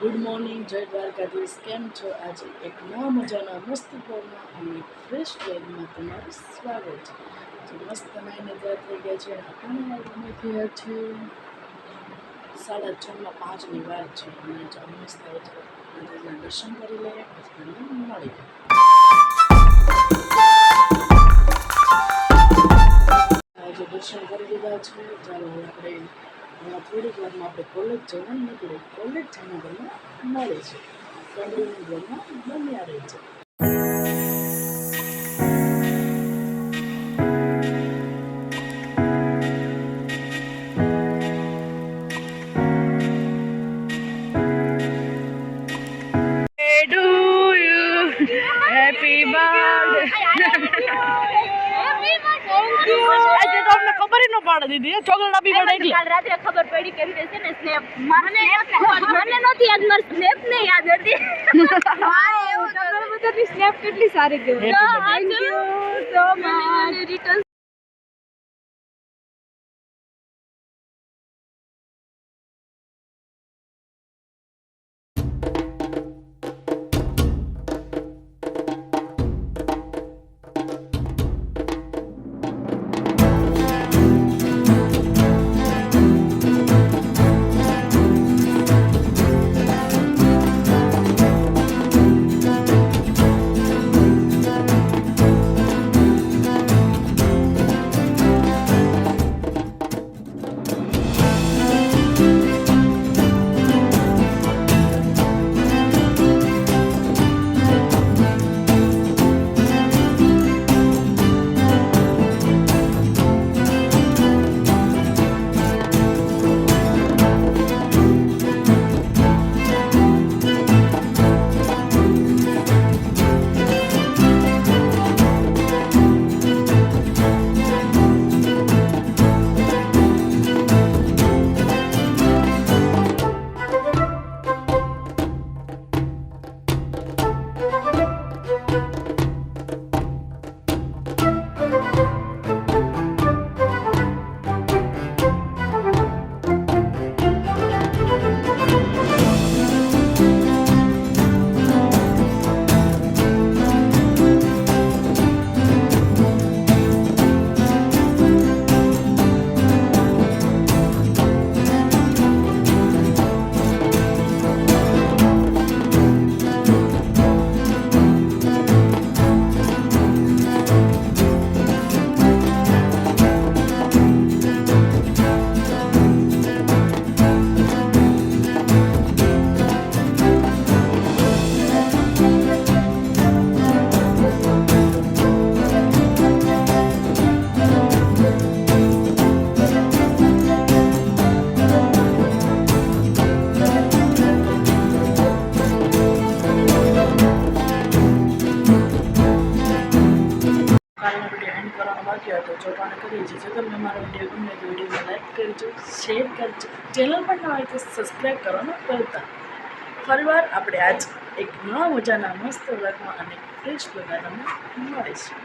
Good morning, જય દ્વારકાધીશ. કેમ છો? આજે એક નવા મજાના મસ્ત ફોર્મમાં અને ફ્રેશ વેગમાં તમારું સ્વાગત છે. મસ્ત નાઈને તૈયાર થઈ ગયા છે. આપણને ગમે થયા છે 6:30 વાર છે અને મસ્ત માતાજીના દર્શન કરી લઈએ, પછી તમને મળી આજે દર્શન કરી લીધા છે. ચાલો આપણે થોડીક વારમાં આપણે કોલેજ જવાનું નીકળીએ. કોલેજ જઈને તમને મળે છે. કંપનીની બ્લોગમાં બન્યા રહે છે. હેપી બર્થડે તો અમને ખબર ન પાડે દીદી. ચોકલેટ આપી પડે એટલે કાલ રાત્રે ખબર પડી કેવી રીતે છે ને સ્નેપ મને નહોતી યાદ, મારી સ્નેપ ને યાદ હતી. મારે એવું તમારા બધાની સ્નેપ કેટલી સારી ગઈ. Thank you so much. Return બાકી હતો ચોપાને કરીએ છીએ. જો તમને મારો વિડીયો ગમે તો વિડીયોને લાઈક કરજો, શેર કરજો, ચેનલ પર ન હોય તો સબસ્ક્રાઈબ કરવાનું ભૂલતા. ફરીવાર આપણે આજ એક નવા મજાના મસ્ત વ્લોગમાં અને ફ્રેશ વ્લોગમાં તમને મળીશું.